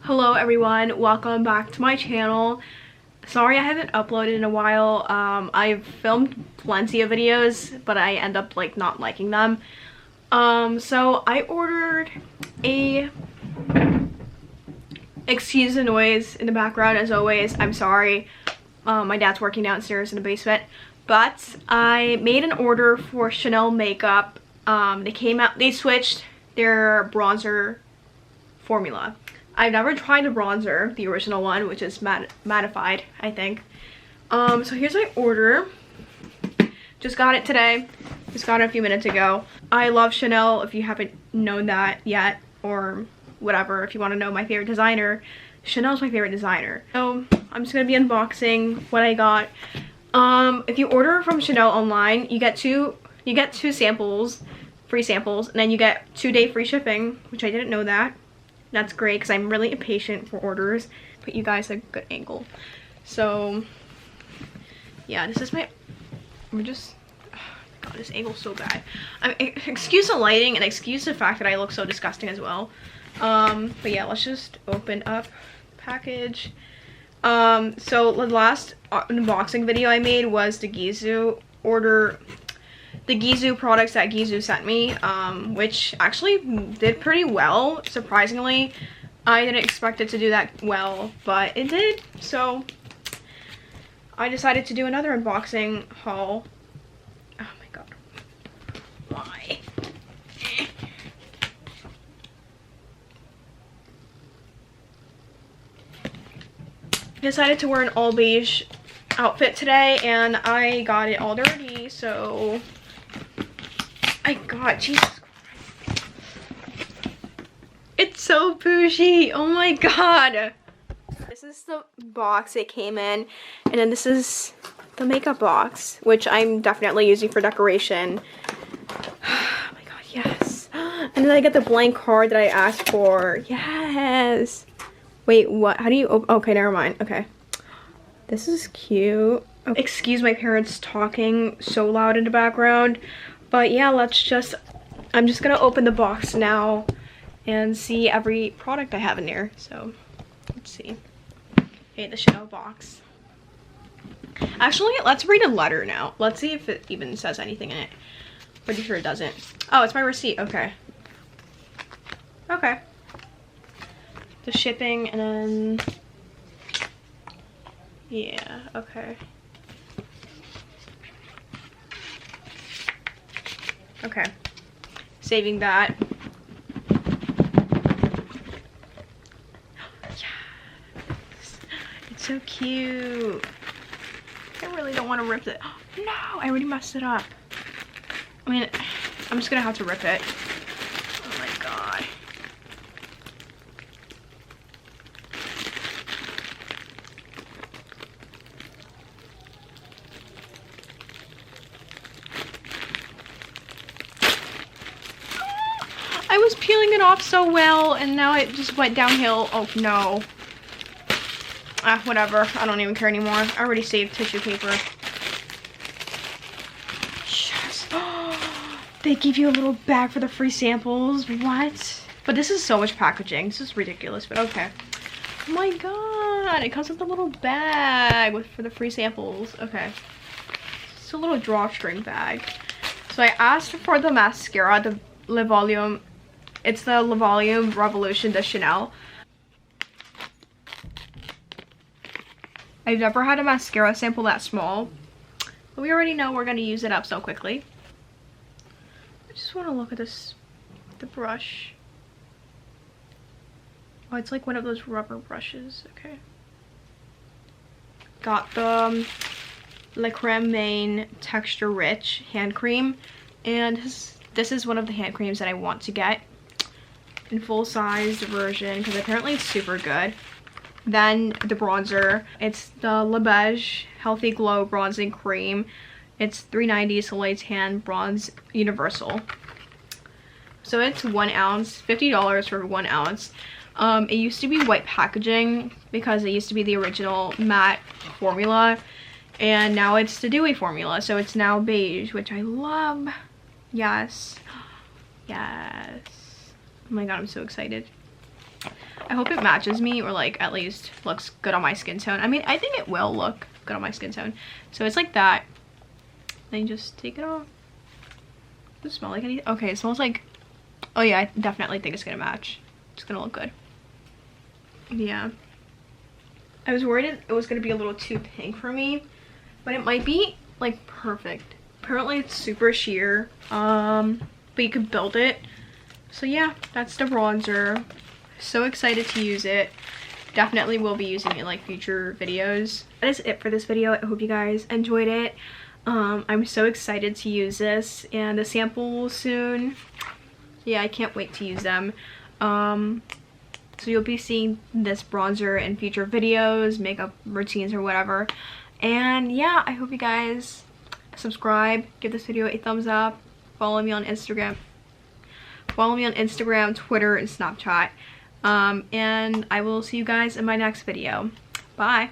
Hello everyone, welcome back to my channel. Sorry I haven't uploaded in a while. I've filmed plenty of videos, but I end up like not liking them. So I ordered a, excuse the noise in the background as always, I'm sorry. My dad's working downstairs in the basement. But I made an order for Chanel makeup. They switched their bronzer formula. I've never tried the bronzer, the original one, which is mattified, I think. So here's my order. Just got it today. Just got it a few minutes ago. I love Chanel, if you haven't known that yet, or whatever, if you want to know my favorite designer. Chanel's my favorite designer. So I'm just gonna be unboxing what I got. If you order from Chanel online, you get two samples, free samples, and then you get 2-day free shipping, which I didn't know that. That's great because I'm really impatient for orders. Put you guys a good angle. So yeah, this is my, God, this angle's so bad. Excuse the lighting and excuse the fact that I look so disgusting as well. But yeah, let's just open up the package. So the last unboxing video I made was the Gisou products that Gisou sent me, which actually did pretty well, surprisingly. I didn't expect it to do that well, but it did. So I decided to do another unboxing haul. Oh my god. Why? Decided to wear an all beige outfit today, and I got it all dirty, so Jesus Christ. It's so bougie. Oh my god. This is the box it came in, and then this is the makeup box, which I'm definitely using for decoration. Oh my god, yes. And then I get the blank card that I asked for. Yes. Wait, what? How do you open? Okay, never mind. Okay. This is cute. Okay. Excuse my parents talking so loud in the background. But yeah, I'm just gonna open the box now and see every product I have in there. So, let's see. Okay, the Chanel box. Actually, let's read a letter now. Let's see if it even says anything in it. Pretty sure it doesn't. Oh, it's my receipt. Okay. Okay. The shipping, and then yeah, okay. Okay, saving that. Yes, it's so cute. I really don't want to rip it. Oh, no, I already messed it up. I mean, I'm just gonna have to rip it. Oh my god. I was peeling it off so well, and now it just went downhill. Oh no. Ah, whatever. I don't even care anymore. I already saved tissue paper. Yes. They give you a little bag for the free samples. What? But this is so much packaging. This is ridiculous, but okay. Oh my god. It comes with a little bag for the free samples. Okay. It's a little drawstring bag. So I asked for the mascara, the Le Volume. It's the Le Volume Revolution de Chanel. I've never had a mascara sample that small, but we already know we're going to use it up so quickly. I just want to look at this, the brush. Oh, it's like one of those rubber brushes. Okay. Got the Le Creme Main Texture Rich hand cream, and this is one of the hand creams that I want to get in full-sized version because apparently it's super good. Then the bronzer, it's the Le Beige Healthy Glow Bronzing Cream. It's $3.90 Soleil Tan Bronze Universal. So it's 1 ounce, $50 for 1 ounce. It used to be white packaging because it used to be the original matte formula, and now it's the dewy formula, so it's now beige, which I love. Yes. Yes. Oh my god, I'm so excited. I hope it matches me, or like at least looks good on my skin tone. I mean, I think it will look good on my skin tone. So it's like that. Then you just take it off. Does it smell like anything? Okay, it smells like, oh yeah, I definitely think it's gonna match. It's gonna look good. Yeah. I was worried it was gonna be a little too pink for me, but it might be like perfect. Apparently it's super sheer, but you can build it. So yeah, that's the bronzer. So excited to use it. Definitely will be using it in like future videos. That is it for this video. I hope you guys enjoyed it. I'm so excited to use this, and the sample soon. Yeah, I can't wait to use them. So you'll be seeing this bronzer in future videos, makeup routines or whatever. And yeah, I hope you guys subscribe, give this video a thumbs up, follow me on Instagram, Twitter, and Snapchat. And I will see you guys in my next video. Bye.